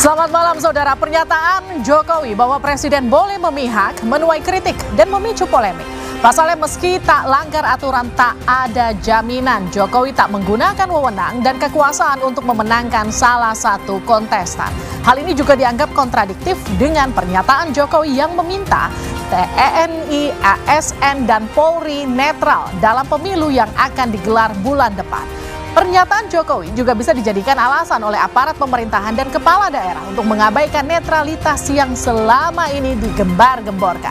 Selamat malam saudara. Pernyataan Jokowi bahwa presiden boleh memihak menuai kritik dan memicu polemik. Pasalnya meski tak langgar aturan, tak ada jaminan Jokowi tak menggunakan wewenang dan kekuasaan untuk memenangkan salah satu kontestan. Hal ini juga dianggap kontradiktif dengan pernyataan Jokowi yang meminta TNI, ASN, dan Polri netral dalam pemilu yang akan digelar bulan depan. Pernyataan Jokowi juga bisa dijadikan alasan oleh aparat pemerintahan dan kepala daerah untuk mengabaikan netralitas yang selama ini digembar-gemborkan.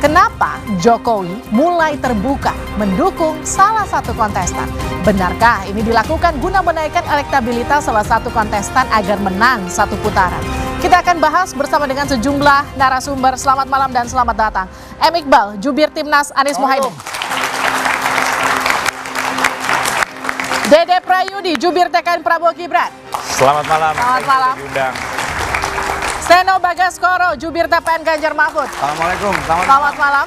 Kenapa Jokowi mulai terbuka mendukung salah satu kontestan? Benarkah ini dilakukan guna menaikkan elektabilitas salah satu kontestan agar menang satu putaran? Kita akan bahas bersama dengan sejumlah narasumber. Selamat malam dan selamat datang. M. Iqbal, jubir Timnas Anies Mohaimin. Dede Prayudi, jubir TKN Prabowo Gibran. Selamat malam. Selamat malam. Seno Bagaskoro, jubir TPN Ganjar Mahfud. Assalamualaikum. Selamat malam.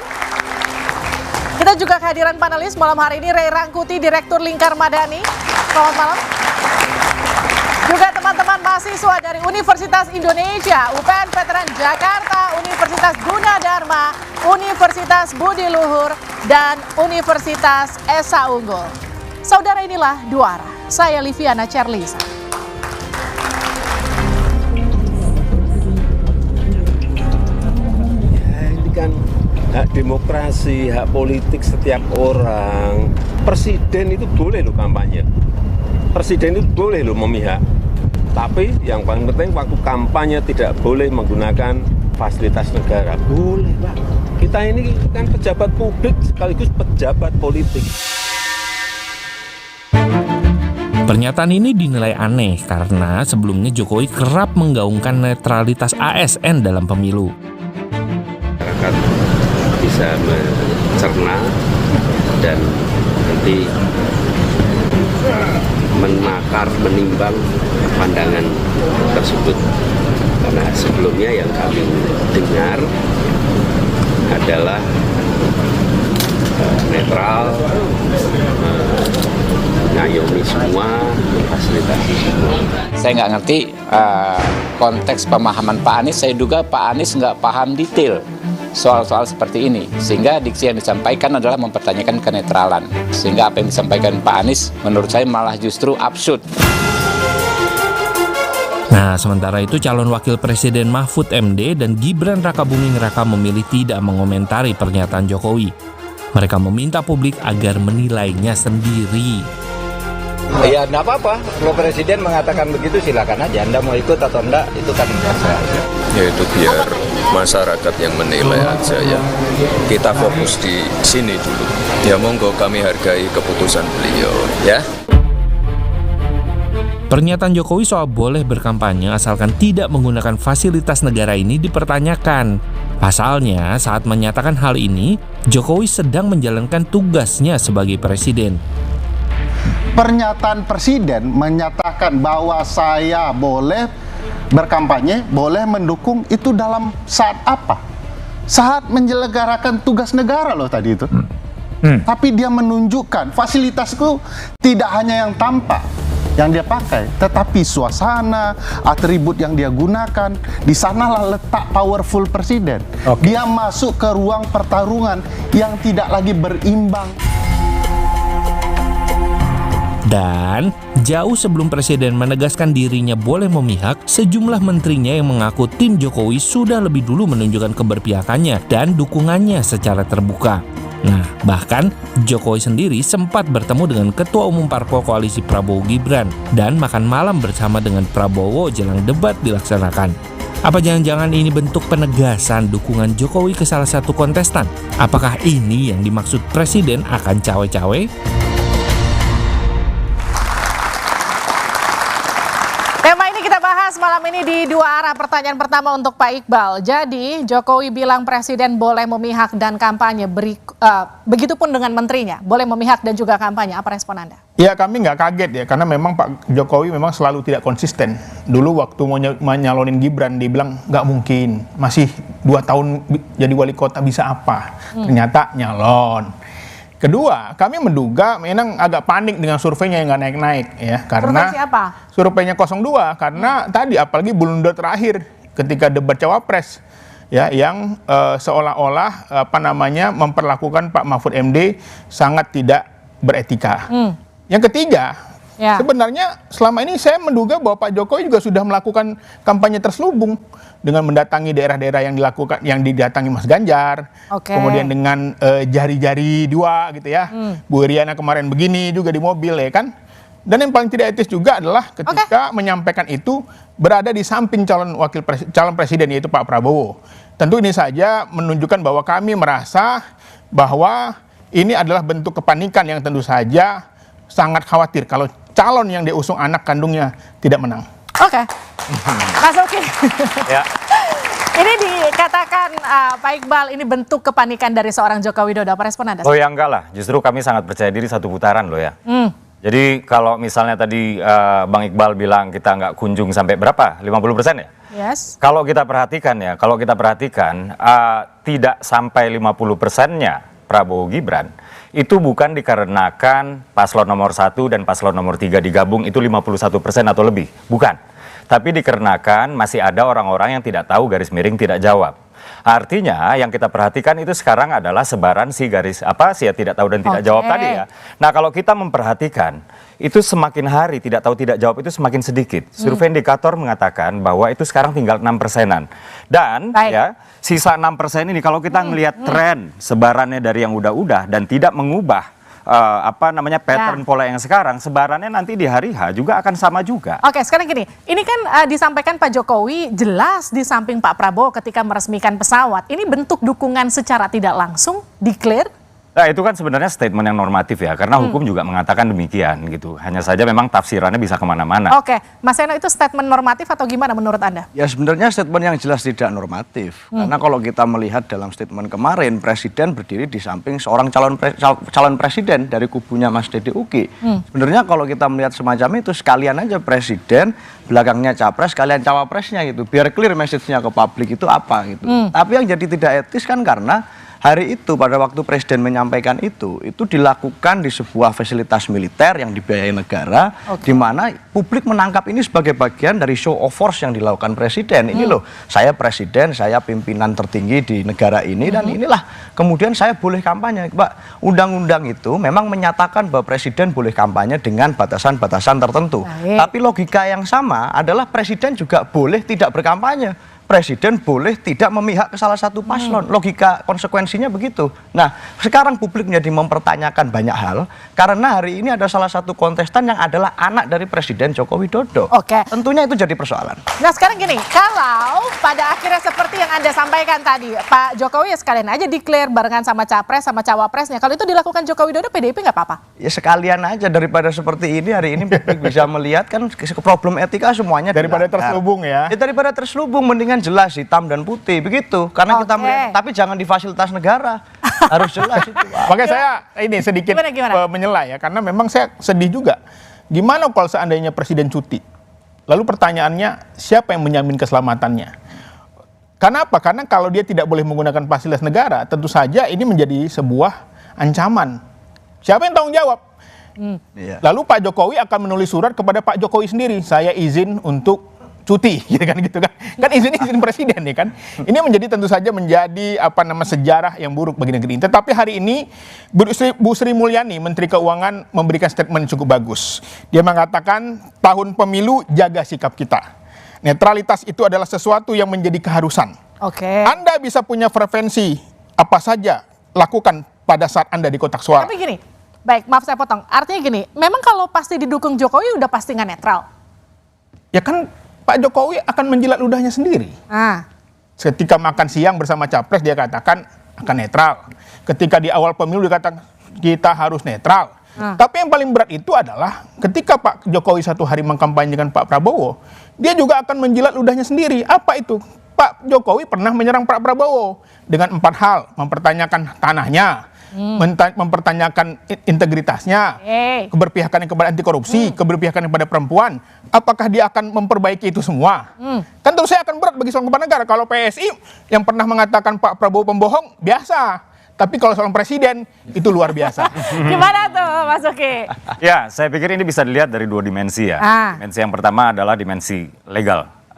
Kita juga kehadiran panelis malam hari ini, Ray Rangkuti, Direktur Lingkar Madani. Selamat malam. Juga teman-teman mahasiswa dari Universitas Indonesia, UPN Veteran Jakarta, Universitas Gunadarma, Universitas Budi Luhur, dan Universitas Esa Unggul. Saudara, inilah Dua Arah. Saya Liviana Cerlisa. Ya, ini kan hak demokrasi, hak politik setiap orang. Presiden itu boleh loh kampanye. Presiden itu boleh loh memihak. Tapi yang paling penting waktu kampanye tidak boleh menggunakan fasilitas negara. Boleh, Pak. Kita ini kan pejabat publik sekaligus pejabat politik. Pernyataan ini dinilai aneh karena sebelumnya Jokowi kerap menggaungkan netralitas ASN dalam pemilu. Masyarakat bisa mencerna dan nanti menakar, menimbang pandangan tersebut. Karena sebelumnya yang kami dengar adalah netral, ngayomi semua, fasilitasi semua. Saya nggak ngerti konteks pemahaman Pak Anies. Saya duga Pak Anies nggak paham detail soal-soal seperti ini. Sehingga diksi yang disampaikan adalah mempertanyakan kenetralan. Sehingga apa yang disampaikan Pak Anies menurut saya malah justru absurd. Nah, sementara itu calon wakil presiden Mahfud MD dan Gibran Rakabuming Raka memilih tidak mengomentari pernyataan Jokowi. Mereka meminta publik agar menilainya sendiri. Ya enggak apa-apa, kalau presiden mengatakan begitu silakan aja, Anda mau ikut atau enggak, itu kan masalah. Ya itu biar masyarakat yang menilai aja ya. Kita fokus di sini dulu. Ya monggo kami hargai keputusan beliau ya. Pernyataan Jokowi soal boleh berkampanye asalkan tidak menggunakan fasilitas negara ini dipertanyakan. Pasalnya, saat menyatakan hal ini, Jokowi sedang menjalankan tugasnya sebagai presiden. Pernyataan presiden menyatakan bahwa saya boleh berkampanye, boleh mendukung, itu dalam saat apa? Saat menyelenggarakan tugas negara loh tadi itu. Tapi dia menunjukkan fasilitas itu tidak hanya yang tampak yang dia pakai, tetapi suasana, atribut yang dia gunakan, di sanalah letak powerful presiden. Dia masuk ke ruang pertarungan yang tidak lagi berimbang. Dan jauh sebelum presiden menegaskan dirinya boleh memihak, sejumlah menterinya yang mengaku tim Jokowi sudah lebih dulu menunjukkan keberpihakannya dan dukungannya secara terbuka. Nah, bahkan Jokowi sendiri sempat bertemu dengan Ketua Umum Parpol Koalisi Prabowo Gibran dan makan malam bersama dengan Prabowo jelang debat dilaksanakan. Apa jangan-jangan ini bentuk penegasan dukungan Jokowi ke salah satu kontestan? Apakah ini yang dimaksud presiden akan cawe-cawe? Tema ini kita bahas malam ini di Dua Arah. Pertanyaan pertama untuk Pak Iqbal. Jadi Jokowi bilang presiden boleh memihak dan kampanye. Begitupun dengan menterinya, boleh memihak dan juga kampanye. Apa respon Anda? Ya kami nggak kaget ya, karena memang Pak Jokowi memang selalu tidak konsisten. Dulu waktu mau nyalonin Gibran, dia bilang nggak mungkin, masih 2 tahun jadi wali kota bisa apa. Ternyata nyalon. Kedua, kami menduga memang agak panik dengan surveinya yang nggak naik-naik ya, karena Survei siapa? surveinya 02 karena tadi apalagi blunder terakhir ketika debat cawapres ya, yang seolah-olah memperlakukan Pak Mahfud MD sangat tidak beretika. Yang ketiga, sebenarnya selama ini saya menduga bahwa Pak Jokowi juga sudah melakukan kampanye terselubung dengan mendatangi daerah-daerah yang didatangi Mas Ganjar, kemudian dengan jari-jari dua gitu ya, Bu Iriana kemarin begini juga di mobil ya kan. Dan yang paling tidak etis juga adalah ketika menyampaikan itu berada di samping calon presiden yaitu Pak Prabowo. Tentu ini saja menunjukkan bahwa kami merasa bahwa ini adalah bentuk kepanikan yang tentu saja sangat khawatir kalau calon yang diusung anak kandungnya tidak menang. Oke. Mas Uki. Ya. Ini dikatakan Pak Iqbal ini bentuk kepanikan dari seorang Joko Widodo. Apa respon Anda? Oh ya enggak lah, justru kami sangat percaya diri satu putaran loh ya. Jadi kalau misalnya tadi Bang Iqbal bilang kita nggak kunjung sampai berapa? 50% ya? Yes. Kalau kita perhatikan tidak sampai 50%-nya Prabowo Gibran itu bukan dikarenakan paslon nomor 1 dan paslon nomor 3 digabung itu 51% atau lebih, bukan. Tapi dikarenakan masih ada orang-orang yang tidak tahu garis miring tidak jawab. Artinya yang kita perhatikan itu sekarang adalah sebaran si ya tidak tahu dan tidak jawab tadi ya. Nah kalau kita memperhatikan itu semakin hari tidak tahu tidak jawab itu semakin sedikit. Survei indikator mengatakan bahwa itu sekarang tinggal 6%-an. Dan ya sisa 6% ini kalau kita ngelihat tren sebarannya dari yang udah-udah dan tidak mengubah pattern pola yang sekarang, sebarannya nanti di hari H juga akan sama juga. Oke, sekarang gini, ini kan disampaikan Pak Jokowi jelas di samping Pak Prabowo ketika meresmikan pesawat. Ini bentuk dukungan secara tidak langsung, declare? Nah itu kan sebenarnya statement yang normatif ya, karena hukum juga mengatakan demikian gitu. Hanya saja memang tafsirannya bisa kemana-mana. Oke, Mas Eno itu statement normatif atau gimana menurut Anda? Ya sebenarnya statement yang jelas tidak normatif. Karena kalau kita melihat dalam statement kemarin, Presiden berdiri di samping seorang calon presiden dari kubunya Mas Dede Uki. Sebenarnya kalau kita melihat semacam itu, sekalian aja Presiden, belakangnya Capres, sekalian Cawapresnya gitu. Biar clear message-nya ke publik itu apa gitu. Tapi yang jadi tidak etis kan karena hari itu pada waktu Presiden menyampaikan itu dilakukan di sebuah fasilitas militer yang dibiayai negara, di mana publik menangkap ini sebagai bagian dari show of force yang dilakukan Presiden. Ini loh, saya Presiden, saya pimpinan tertinggi di negara ini, dan inilah kemudian saya boleh kampanye. Pak, undang-undang itu memang menyatakan bahwa Presiden boleh kampanye dengan batasan-batasan tertentu. Tapi logika yang sama adalah Presiden juga boleh tidak berkampanye. Presiden boleh tidak memihak ke salah satu paslon. Logika konsekuensinya begitu. Nah, sekarang publik menjadi mempertanyakan banyak hal karena hari ini ada salah satu kontestan yang adalah anak dari Presiden Joko Widodo. Tentunya itu jadi persoalan. Nah, sekarang gini, kalau pada akhirnya seperti yang Anda sampaikan tadi, Pak Jokowi ya sekalian aja declare barengan sama Capres sama Cawapresnya. Kalau itu dilakukan Joko Widodo, PDIP nggak apa-apa? Ya sekalian aja, daripada seperti ini hari ini publik bisa melihat kan problem etika semuanya. Daripada terselubung ya. Daripada terselubung mendingan jelas hitam dan putih begitu, karena kita melihat, tapi jangan di fasilitas negara. Harus jelas itu. Makanya saya ini sedikit menyela ya, karena memang saya sedih juga. Gimana kalau seandainya Presiden cuti? Lalu pertanyaannya, siapa yang menjamin keselamatannya? Kenapa? Karena kalau dia tidak boleh menggunakan fasilitas negara, tentu saja ini menjadi sebuah ancaman. Siapa yang tanggung jawab? Lalu Pak Jokowi akan menulis surat kepada Pak Jokowi sendiri, saya izin untuk cuti, gitu kan? Kan izin presiden ya kan? Ini menjadi tentu saja menjadi sejarah yang buruk bagi negeri ini. Tetapi hari ini Bu Sri Mulyani, Menteri Keuangan, memberikan statement cukup bagus. Dia mengatakan tahun pemilu jaga sikap kita. Netralitas itu adalah sesuatu yang menjadi keharusan. Anda bisa punya preferensi apa saja lakukan pada saat Anda di kotak suara. Tapi gini, baik maaf saya potong. Artinya gini, memang kalau pasti didukung Jokowi udah pasti nggak netral. Ya kan Pak Jokowi akan menjilat ludahnya sendiri. Ketika makan siang bersama Capres dia katakan akan netral. Ketika di awal pemilu dia katakan kita harus netral. Tapi yang paling berat itu adalah ketika Pak Jokowi satu hari mengkampanyekan Pak Prabowo, dia juga akan menjilat ludahnya sendiri. Apa itu? Pak Jokowi pernah menyerang Pak Prabowo dengan 4 hal. Mempertanyakan tanahnya, mempertanyakan integritasnya, keberpihakan kepada anti korupsi, keberpihakan kepada perempuan. Apakah dia akan memperbaiki itu semua? Kan terus saya akan berat bagi seorang kepala negara. Kalau PSI yang pernah mengatakan Pak Prabowo pembohong, biasa. Tapi kalau seorang presiden itu luar biasa. Gimana tuh Mas Uki? Ya, saya pikir ini bisa dilihat dari dua dimensi ya. Dimensi yang pertama adalah dimensi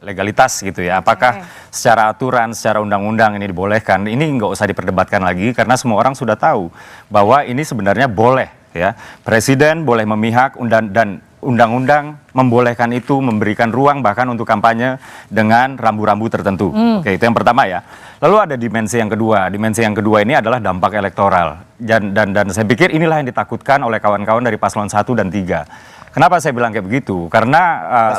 legalitas gitu ya. Apakah secara aturan, secara undang-undang ini dibolehkan? Ini nggak usah diperdebatkan lagi karena semua orang sudah tahu bahwa ini sebenarnya boleh ya. Presiden boleh memihak dan undang-undang membolehkan itu, memberikan ruang bahkan untuk kampanye dengan rambu-rambu tertentu. Oke, itu yang pertama ya. Lalu ada dimensi yang kedua. Dimensi yang kedua ini adalah dampak elektoral. Dan saya pikir inilah yang ditakutkan oleh kawan-kawan dari paslon 1 dan 3. Kenapa saya bilang kayak begitu? Karena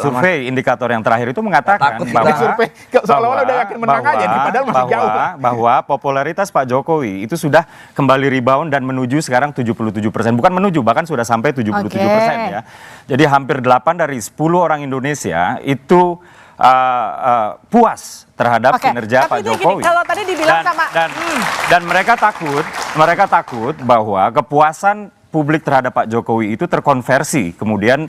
survei indikator yang terakhir itu mengatakan survei seolah-olah udah yakin menang aja, padahal masih jauh. Bahwa popularitas Pak Jokowi itu sudah kembali rebound dan menuju sekarang 77%. Bukan menuju, bahkan sudah sampai 77% ya. Jadi hampir 8 dari 10 orang Indonesia itu puas terhadap kinerja Pak Jokowi. Gini, kalau tadi dibilang dan mereka takut bahwa kepuasan publik terhadap Pak Jokowi itu terkonversi kemudian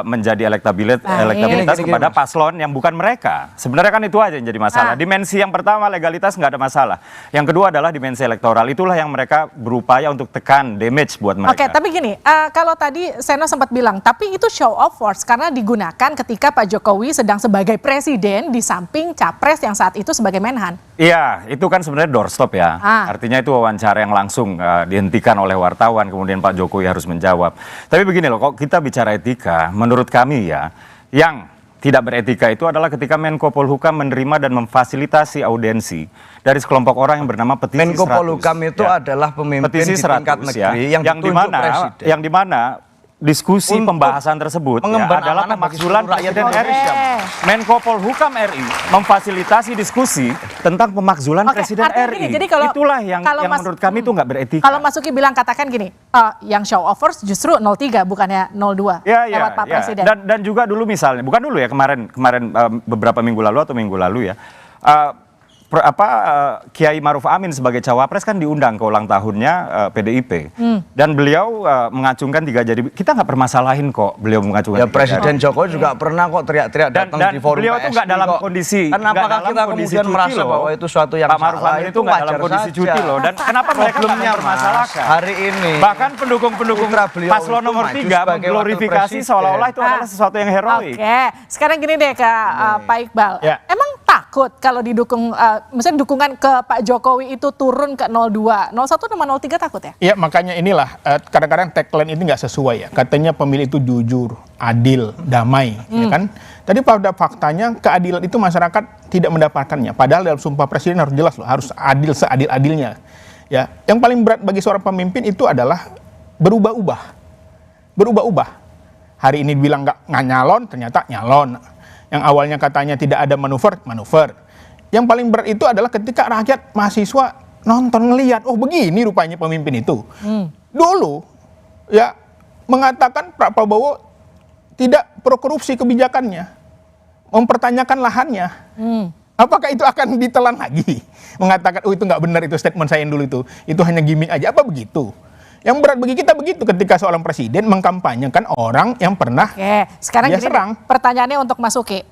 menjadi elektabilitas kepada paslon yang bukan mereka. Sebenarnya kan itu aja yang jadi masalah. Dimensi yang pertama legalitas nggak ada masalah. Yang kedua adalah dimensi elektoral. Itulah yang mereka berupaya untuk tekan damage buat mereka. Oke, tapi gini, kalau tadi Seno sempat bilang, tapi itu show of force karena digunakan ketika Pak Jokowi sedang sebagai presiden di samping capres yang saat itu sebagai menhan. Iya, itu kan sebenarnya doorstop ya. Artinya itu wawancara yang langsung dihentikan oleh wartawan, kemudian Pak Jokowi harus menjawab. Tapi begini loh, kok kita bicara etika, menurut kami ya, yang tidak beretika itu adalah ketika Menko Polhukam menerima dan memfasilitasi audiensi dari sekelompok orang yang bernama Petisi 100. Menko Polhukam itu adalah pemimpin Petisi 100, di tingkat negeri yang ditunjuk presiden. Yang dimana diskusi pembahasan tersebut adalah pemakzulan Presiden RI. Menko Polhukam RI memfasilitasi diskusi tentang pemakzulan Presiden RI. Jadi itulah yang menurut kami itu nggak beretika. Kalau Mas Uki bilang katakan gini, yang show of force justru 03 bukannya 02 lewat Pak Presiden. Dan juga dulu misalnya, bukan dulu ya, kemarin beberapa minggu lalu atau minggu lalu ya. Kiai Maruf Amin sebagai cawapres kan diundang ke ulang tahunnya PDIP dan beliau mengacungkan 3 jari. Kita nggak permasalahin kok beliau mengacungkan. Ya Presiden Jokowi juga pernah kok teriak-teriak datang di forum beliau itu nggak dalam kondisi. Apakah kita kemudian merasa bahwa itu suatu yang Pak Maruf Amin itu nggak dalam kondisi cuti loh. Dan kenapa mereka nggak mempermasalahkan? Hari ini bahkan pendukung-pendukung paslon nomor 3 mengglorifikasi seolah-olah itu adalah sesuatu yang heroik. Oke, sekarang gini deh Pak Iqbal. Emang takut kalau didukung misalnya dukungan ke Pak Jokowi itu turun ke 02, 01 sama 03 takut ya? Iya, makanya inilah kadang-kadang tagline ini nggak sesuai ya. Katanya pemilih itu jujur, adil, damai, ya kan? Tadi pada faktanya keadilan itu masyarakat tidak mendapatkannya. Padahal dalam Sumpah Presiden harus jelas loh, harus adil seadil-adilnya. Ya, yang paling berat bagi seorang pemimpin itu adalah berubah-ubah. Hari ini bilang nggak nyalon, ternyata nyalon. Yang awalnya katanya tidak ada manuver. Yang paling berat itu adalah ketika rakyat mahasiswa nonton ngelihat, oh begini rupanya pemimpin itu. Dulu ya mengatakan Pak Prabowo tidak pro korupsi kebijakannya, mempertanyakan lahannya. Apakah itu akan ditelan lagi? Mengatakan, oh itu nggak benar itu statement saya yang dulu itu hanya gimmick aja, apa begitu? Yang berat bagi kita begitu ketika seorang presiden mengkampanyekan orang yang pernah sekarang dia serang. Pertanyaannya untuk Mas Uki,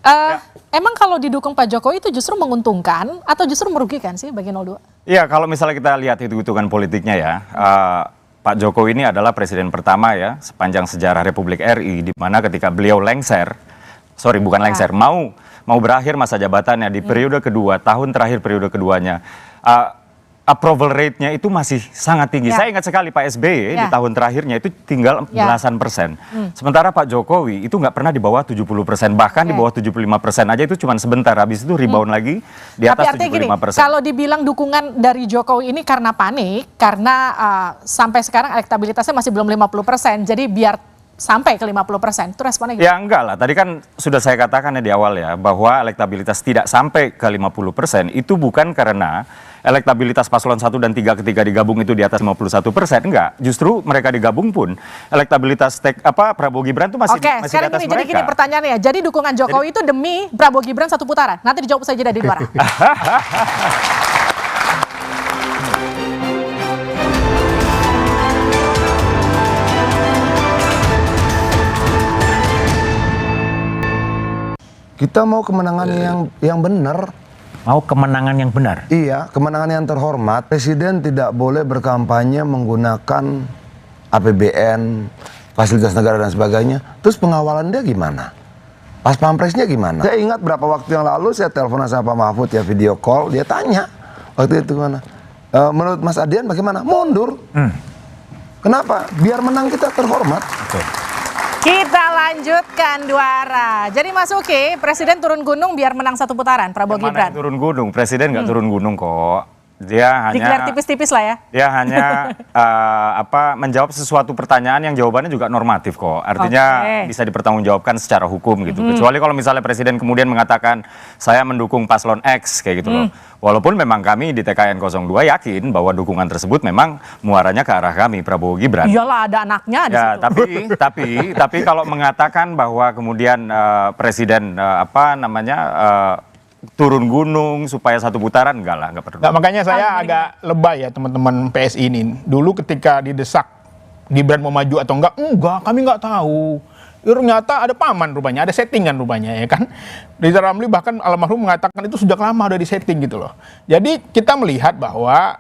emang kalau didukung Pak Jokowi itu justru menguntungkan atau justru merugikan sih bagi 02? Iya, kalau misalnya kita lihat hitung-hitungan politiknya ya, Pak Jokowi ini adalah presiden pertama ya sepanjang sejarah Republik RI di mana ketika beliau mau berakhir masa jabatannya di periode kedua, tahun terakhir periode keduanya. Approval rate-nya itu masih sangat tinggi. Saya ingat sekali Pak SBY di tahun terakhirnya itu tinggal belasan persen. Sementara Pak Jokowi itu nggak pernah di bawah 70%, bahkan di bawah 75% aja itu cuma sebentar. Habis itu rebound lagi di atas 75%. Gini, kalau dibilang dukungan dari Jokowi ini karena panik, karena sampai sekarang elektabilitasnya masih belum 50%, jadi biar sampai ke 50%, itu responnya gimana? Ya enggak lah, tadi kan sudah saya katakan ya di awal ya, bahwa elektabilitas tidak sampai ke 50% itu bukan karena elektabilitas paslon 1 dan 3 ketika digabung itu di atas 51%, enggak. Justru mereka digabung pun elektabilitas Prabowo Gibran itu masih di atas mereka. Jadi gini pertanyaannya, jadi dukungan Jokowi itu demi Prabowo Gibran 1 putaran. Nanti dijawab saja dari luar. Kita mau kemenangan yang benar. mau kemenangan yang benar. Iya, kemenangan yang terhormat. Presiden tidak boleh berkampanye menggunakan APBN, fasilitas negara dan sebagainya. Terus pengawalan dia gimana? Pas pampresnya gimana? Saya ingat berapa waktu yang lalu saya telepon sama Pak Mahfud ya, video call, dia tanya waktu itu gimana? Menurut Mas Adian bagaimana? Mundur. Kenapa? Biar menang kita terhormat. Oke. Kita lanjutkan dua arah. Jadi Mas Uki, Presiden turun gunung biar menang satu putaran, Prabowo Gibran. Turun gunung, Presiden nggak turun gunung kok. Dia hanya digelar tipis-tipis lah ya. Dia hanya menjawab sesuatu pertanyaan yang jawabannya juga normatif kok. Artinya bisa dipertanggungjawabkan secara hukum gitu. Kecuali kalau misalnya Presiden kemudian mengatakan saya mendukung paslon X kayak gitu loh. Walaupun memang kami di TKN 02 yakin bahwa dukungan tersebut memang muaranya ke arah kami Prabowo Gibran. Iyalah ada anaknya di situ. Tapi kalau mengatakan bahwa kemudian Presiden turun gunung supaya satu putaran, enggak lah, enggak perlu. Nah, makanya saya agak lebay ya teman-teman PSI ini. Dulu ketika didesak Gibran mau maju atau enggak, kami enggak tahu. Ternyata ada paman rupanya, ada settingan rupanya ya kan. Rizal Ramli bahkan almarhum mengatakan itu sejak lama udah disetting gitu loh. Jadi kita melihat bahwa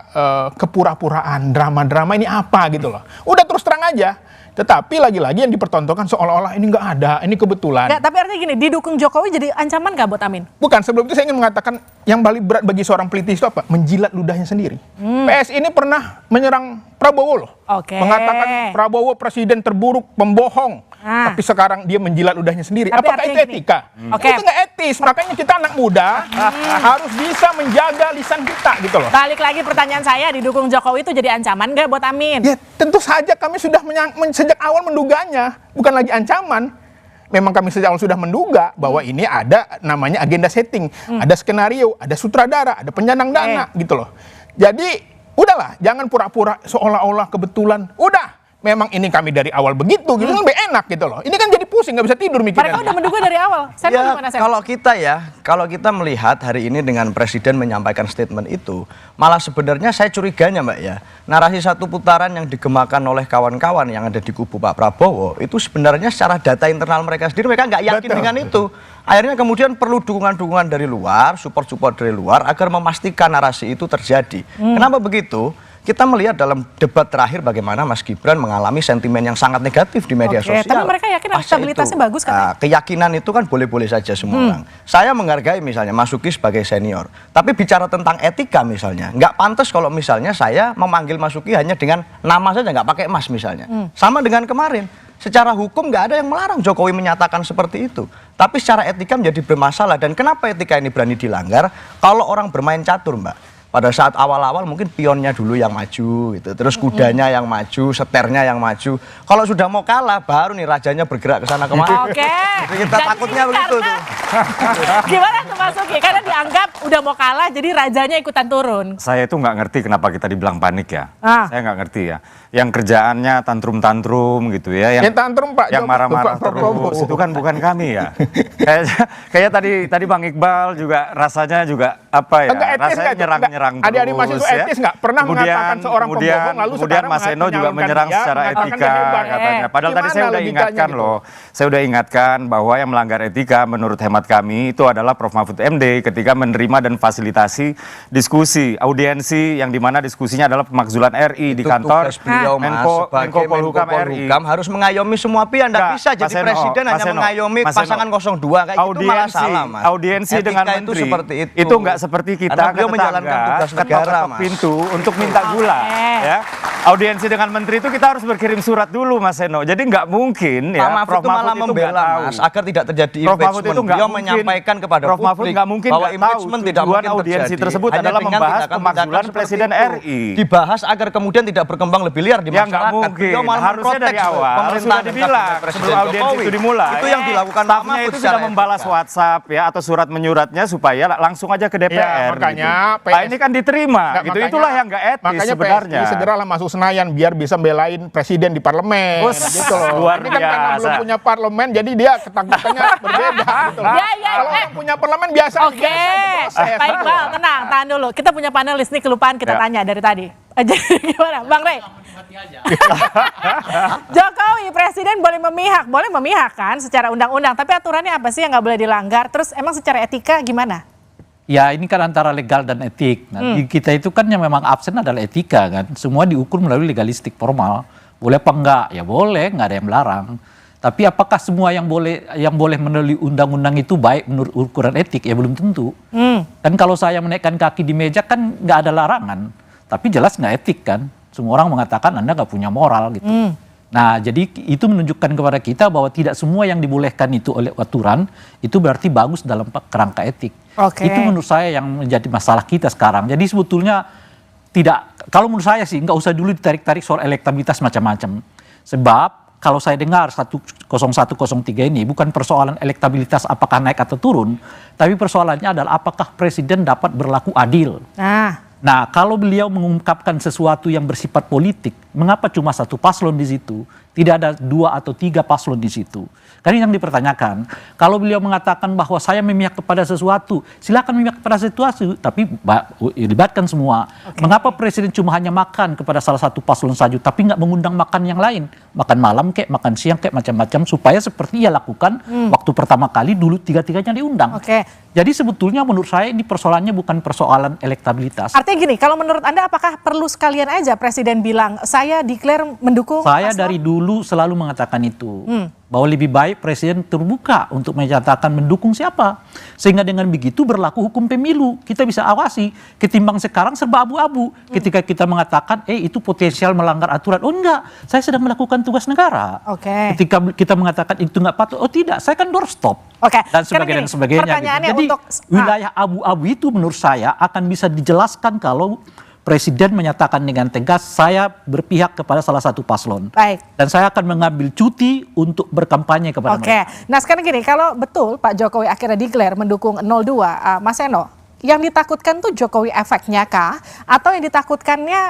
kepura-puraan, drama-drama ini apa gitu loh. Udah terus terang aja. Tetapi lagi-lagi yang dipertontonkan seolah-olah ini nggak ada, ini kebetulan. Nggak, tapi artinya gini, didukung Jokowi jadi ancaman nggak buat Amin? Bukan, sebelum itu saya ingin mengatakan yang paling berat bagi seorang politis itu apa? Menjilat ludahnya sendiri. PS ini pernah menyerang Prabowo loh. Mengatakan Prabowo presiden terburuk, pembohong. Tapi sekarang dia menjilat ludahnya sendiri. Tapi apakah itu etika? Itu nggak etis. Makanya kita anak muda harus bisa menjaga lisan kita gitu loh. Balik lagi pertanyaan saya, didukung Jokowi itu jadi ancaman nggak buat Amin? Ya tentu saja kami sudah sejak awal menduganya. Bukan lagi ancaman. Memang kami sejak awal sudah menduga bahwa ini ada namanya agenda setting. Ada skenario, ada sutradara, ada penyandang dana gitu loh. Jadi udahlah, jangan pura-pura seolah-olah kebetulan. Udah. Memang ini kami dari awal begitu, gitu kan lebih enak gitu loh. Ini kan jadi pusing, nggak bisa tidur mikirnya. Mereka udah menduga dari awal. Kalau kita melihat hari ini dengan Presiden menyampaikan statement itu, malah sebenarnya saya curiganya Mbak ya, narasi satu putaran yang digemakan oleh kawan-kawan yang ada di kubu Pak Prabowo, itu sebenarnya secara data internal mereka sendiri, mereka nggak yakin dengan itu. Akhirnya kemudian perlu dukungan-dukungan dari luar, support-support dari luar, agar memastikan narasi itu terjadi. Kenapa begitu? Kita melihat dalam debat terakhir bagaimana Mas Gibran mengalami sentimen yang sangat negatif di media sosial. Tapi mereka yakin elektabilitasnya bagus kan? Keyakinan itu kan boleh-boleh saja semua orang. Saya menghargai misalnya Mas Uki sebagai senior. Tapi bicara tentang etika misalnya, nggak pantas kalau misalnya saya memanggil Mas Uki hanya dengan nama saja, nggak pakai Mas misalnya. Sama dengan kemarin. Secara hukum nggak ada yang melarang Jokowi menyatakan seperti itu. Tapi secara etika menjadi bermasalah. Dan kenapa etika ini berani dilanggar? Kalau orang bermain catur Mbak. Pada saat awal-awal mungkin pionnya dulu yang maju gitu, terus kudanya yang maju, seternya yang maju. Kalau sudah mau kalah, baru nih rajanya bergerak ke sana kemari. Kita takutnya begitu tuh. Gimana tuh Mas Uki? Karena dianggap udah mau kalah, jadi rajanya ikutan turun. Saya itu nggak ngerti kenapa kita dibilang panik ya. Saya nggak ngerti ya. Yang kerjaannya tantrum-tantrum gitu ya. Yang tantrum Pak. Yang marah-marah terus. Itu kan bukan kami ya. Kayak tadi Bang Iqbal juga rasanya juga apa ya? Rasanya nyerang-nyerang. Adik-adik mahasiswa etis nggak pernah mengatakan seorang pembohong lalu kemudian Mas Eno juga menyerang secara etika katanya. Padahal tadi saya udah ingatkan loh. Saya udah ingatkan bahwa yang melanggar etika menurut hemat kami itu adalah Prof. Mahfud MD ketika menerima dan fasilitasi diskusi audiensi yang dimana diskusinya adalah pemakzulan RI di kantor Menko Polhukam RI. Harus mengayomi semua pihak, tidak bisa jadi presiden hanya mengayomi pasangan 02 kayak gitu malah salah Mas. Audiensi dengan menteri itu nggak seperti kita ke tetangga ketok pintu untuk minta gula ya. Audiensi dengan menteri itu kita harus berkirim surat dulu Mas Eno. Jadi nggak mungkin ya Prof. Mahfud itu membela Mas agar tidak terjadi impeachment. Dia menyampaikan kepada Prof. Mahfud nggak mungkin bahwa impeachment tidak mungkin audiensi terjadi. tersebut adalah membahas pemakzulan Presiden RI. Dibahas agar kemudian tidak berkembang lebih liar di masyarakat. Ya nggak mungkin. Harusnya dari awal sudah dibilang sebelum audiensi itu dimulai. Itu yang dilakukan Pak Mahfud itu sudah membalas WhatsApp ya atau surat menyuratnya supaya langsung aja ke DPR. Makanya Nah ini kan diterima. Gitu, itulah yang nggak etis makanya sebenarnya. PSI segeralah masuk Senayan biar bisa belain presiden di parlemen. Gitu loh. Luar ini kan karena belum punya parlemen jadi dia ketakutannya berbeda. Gitu loh. Kalau orang punya parlemen biasa. Baik Bang, tenang, tahan dulu. Kita punya panelis nih kelupaan kita tanya dari tadi. Gimana Bang Rey? Jokowi presiden boleh memihak kan secara undang-undang, tapi aturannya apa sih yang nggak boleh dilanggar? Terus emang secara etika gimana? Ya ini kan antara legal dan etik. Nah, di kita itu kan yang memang absen adalah etika kan. Semua diukur melalui legalistik formal. Boleh apa enggak? Ya boleh, nggak ada yang melarang. Tapi apakah semua yang boleh melalui undang-undang itu baik menurut ukuran etik? Ya belum tentu. Dan kalau saya menaikkan kaki di meja kan nggak ada larangan. Tapi jelas nggak etik kan. Semua orang mengatakan Anda nggak punya moral gitu. Nah, jadi itu menunjukkan kepada kita bahwa tidak semua yang dibolehkan itu oleh aturan itu berarti bagus dalam kerangka etik. Itu menurut saya yang menjadi masalah kita sekarang. Jadi sebetulnya tidak, kalau menurut saya sih nggak usah dulu ditarik-tarik soal elektabilitas macam-macam. Sebab kalau saya dengar 10103 ini bukan persoalan elektabilitas apakah naik atau turun, tapi persoalannya adalah apakah presiden dapat berlaku adil. Nah, kalau beliau mengungkapkan sesuatu yang bersifat politik, mengapa cuma satu paslon di situ? Tidak ada 2 atau 3 paslon di situ. Karena yang dipertanyakan, kalau beliau mengatakan bahwa saya memihak kepada sesuatu, silakan memihak kepada sesuatu, tapi libatkan semua. Mengapa presiden cuma hanya makan kepada salah satu paslon saja, tapi nggak mengundang makan yang lain? Makan malam kek, makan siang kek, macam-macam, supaya seperti ia lakukan waktu pertama kali dulu tiga-tiganya diundang. Jadi sebetulnya menurut saya ini persoalannya bukan persoalan elektabilitas. Artinya gini, kalau menurut Anda apakah perlu sekalian aja presiden bilang, saya declare mendukung Saya paslon? dari dulu selalu mengatakan itu. Bahwa lebih baik presiden terbuka untuk menyatakan mendukung siapa. Sehingga dengan begitu berlaku hukum pemilu. Kita bisa awasi. Ketimbang sekarang serba abu-abu. Ketika kita mengatakan, itu potensial melanggar aturan. Oh enggak, saya sedang melakukan tugas negara. Ketika kita mengatakan itu enggak patut, oh tidak, saya kan doorstop. Dan sebagainya. Gitu. Jadi wilayah abu-abu itu menurut saya akan bisa dijelaskan kalau presiden menyatakan dengan tegas, saya berpihak kepada salah satu paslon. Dan saya akan mengambil cuti untuk berkampanye kepada mereka. Nah sekarang gini, kalau betul Pak Jokowi akhirnya declare mendukung 02, Mas Eno, yang ditakutkan tuh Jokowi efeknya kah? Atau yang ditakutkannya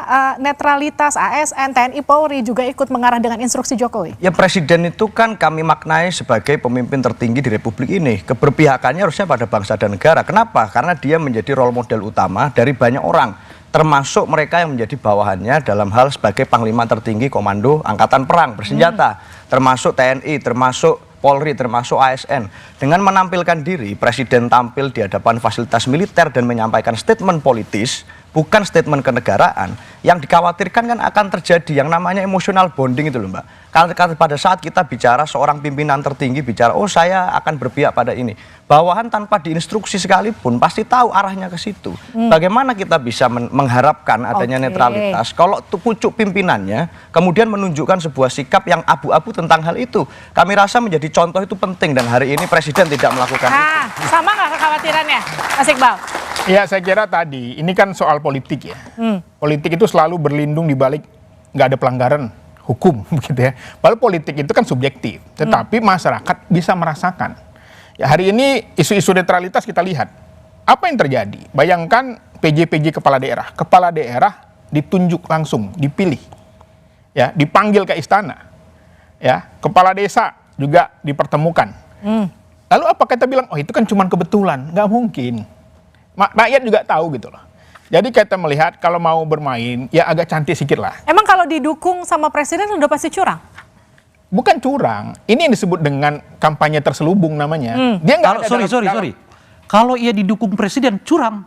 netralitas ASN, TNI, Polri juga ikut mengarah dengan instruksi Jokowi? Ya presiden itu kan kami maknai sebagai pemimpin tertinggi di Republik ini. Keberpihakannya harusnya pada bangsa dan negara. Kenapa? Karena dia menjadi role model utama dari banyak orang. Termasuk mereka yang menjadi bawahannya dalam hal sebagai panglima tertinggi komando angkatan perang bersenjata, termasuk TNI, termasuk Polri, termasuk ASN. Dengan menampilkan diri, presiden tampil di hadapan fasilitas militer dan menyampaikan statement politis, bukan statement kenegaraan. Yang dikhawatirkan kan akan terjadi yang namanya emotional bonding itu loh Mbak. Karena pada saat kita bicara seorang pimpinan tertinggi bicara, oh saya akan berpihak pada ini. Bawahan tanpa diinstruksi sekalipun pasti tahu arahnya ke situ. Bagaimana kita bisa mengharapkan adanya netralitas kalau pucuk pimpinannya kemudian menunjukkan sebuah sikap yang abu-abu tentang hal itu. Kami rasa menjadi contoh itu penting dan hari ini presiden tidak melakukan itu. Sama nggak kekhawatirannya, Mas Iqbal? Ya saya kira tadi, ini kan soal politik ya. Politik itu selalu berlindung di balik nggak ada pelanggaran hukum gitu ya. Padahal politik itu kan subjektif, tetapi masyarakat bisa merasakan. Ya hari ini isu-isu netralitas kita lihat. Apa yang terjadi? Bayangkan PJ kepala daerah ditunjuk langsung, dipilih. Ya, dipanggil ke istana. Ya, kepala desa juga dipertemukan. Lalu apa kita bilang, oh itu kan cuma kebetulan? Nggak mungkin. Rakyat juga tahu gitu loh. Jadi kita melihat kalau mau bermain ya agak cantik sedikit lah. Emang kalau didukung sama presiden udah pasti curang? Bukan curang, ini yang disebut dengan kampanye terselubung namanya. Dia nggak ada sorry. Kalau ia didukung presiden curang,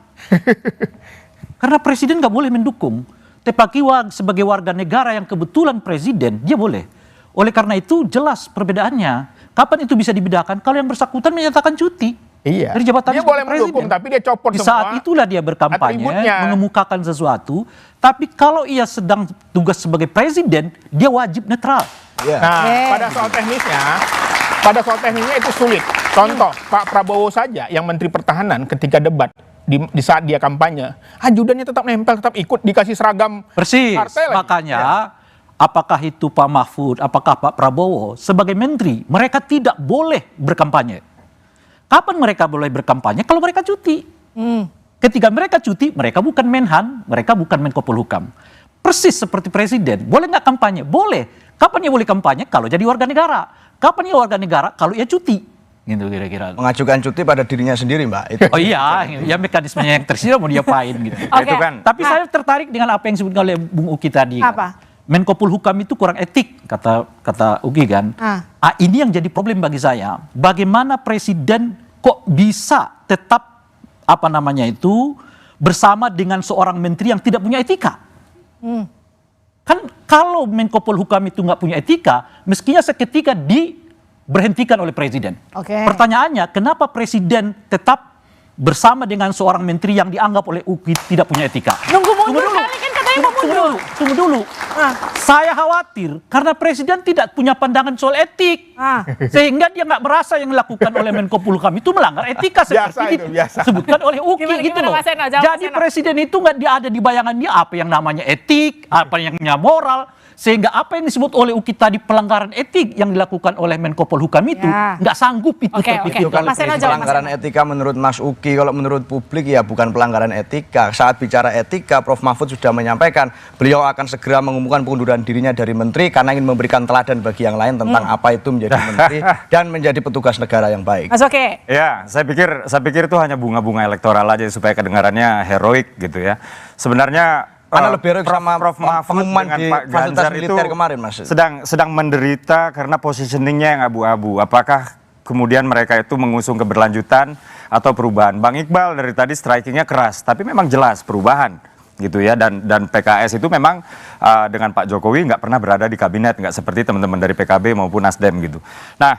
karena presiden nggak boleh mendukung. Tetapi sebagai warga negara yang kebetulan presiden dia boleh. Oleh karena itu jelas perbedaannya. Kapan itu bisa dibedakan? Kalau yang bersangkutan menyatakan cuti. Iya. Dari jabatan dia boleh mendukung, tapi dia copot di semua. saat itulah dia berkampanye, mengemukakan sesuatu. Tapi kalau ia sedang tugas sebagai presiden, dia wajib netral. Nah, pada soal teknisnya itu sulit. Contoh, Pak Prabowo saja yang Menteri Pertahanan ketika debat di saat dia kampanye, ajudannya tetap nempel, tetap ikut, dikasih seragam persis. Partai lagi. Makanya apakah itu Pak Mahfud, apakah Pak Prabowo sebagai menteri, mereka tidak boleh berkampanye. Kapan mereka boleh berkampanye? Kalau mereka cuti. Ketika mereka cuti, mereka bukan Menhan, mereka bukan Menko Polhukam. Persis seperti presiden. Boleh nggak kampanye? Boleh. Kapan ia boleh kampanye? Kalau jadi warga negara. Kapan ia warga negara? Kalau ia cuti. Gitu kira-kira. Mengajukan cuti pada dirinya sendiri Mbak. Itu. Oh iya, ya mekanismenya yang tersedia mau diapain gitu. Itu kan. Tapi saya tertarik dengan apa yang disebut oleh Bung Uki tadi. Apa? Menko Polhukam itu kurang etik, kata Uki kan. Ini yang jadi problem bagi saya. Bagaimana presiden kok bisa tetap bersama dengan seorang menteri yang tidak punya etika. Kan kalau Menko Polhukam itu nggak punya etika, mestinya seketika diberhentikan oleh presiden. Pertanyaannya, kenapa presiden tetap bersama dengan seorang menteri yang dianggap oleh UKI tidak punya etika? Nunggu mundur kali kan katanya mau mundur. Tunggu dulu. Saya khawatir karena presiden tidak punya pandangan soal etik. Sehingga dia nggak merasa yang dilakukan oleh Menko Polhukam itu melanggar etika seperti disebutkan oleh UKI gitu loh. Jadi presiden itu nggak ada di bayangan dia apa yang namanya etik, apa yang namanya moral. Sehingga apa yang disebut oleh UKI tadi pelanggaran etik yang dilakukan oleh Menko Polhukam itu nggak sanggup itu. Pelanggaran etika menurut Mas Uki, kalau menurut publik ya bukan pelanggaran etika. Saat bicara etika, Prof. Mahfud sudah menyampaikan beliau akan segera mengumumkan pengunduran dirinya dari menteri karena ingin memberikan teladan bagi yang lain tentang apa itu menjadi menteri dan menjadi petugas negara yang baik. Mas Oke. Ya, saya pikir itu hanya bunga-bunga elektoral aja supaya kedengarannya heroik gitu ya. Sebenarnya Mana lebih heroik sama Prof. Mahfud pengumuman dengan di Pak fasilitas Ganjar militer itu kemarin, Mas. sedang menderita karena positioningnya yang abu-abu. Apakah kemudian mereka itu mengusung keberlanjutan atau perubahan? Bang Iqbal dari tadi strikingnya keras, tapi memang jelas perubahan gitu ya. Dan PKS itu memang dengan Pak Jokowi nggak pernah berada di kabinet, nggak seperti teman-teman dari PKB maupun Nasdem gitu. Nah,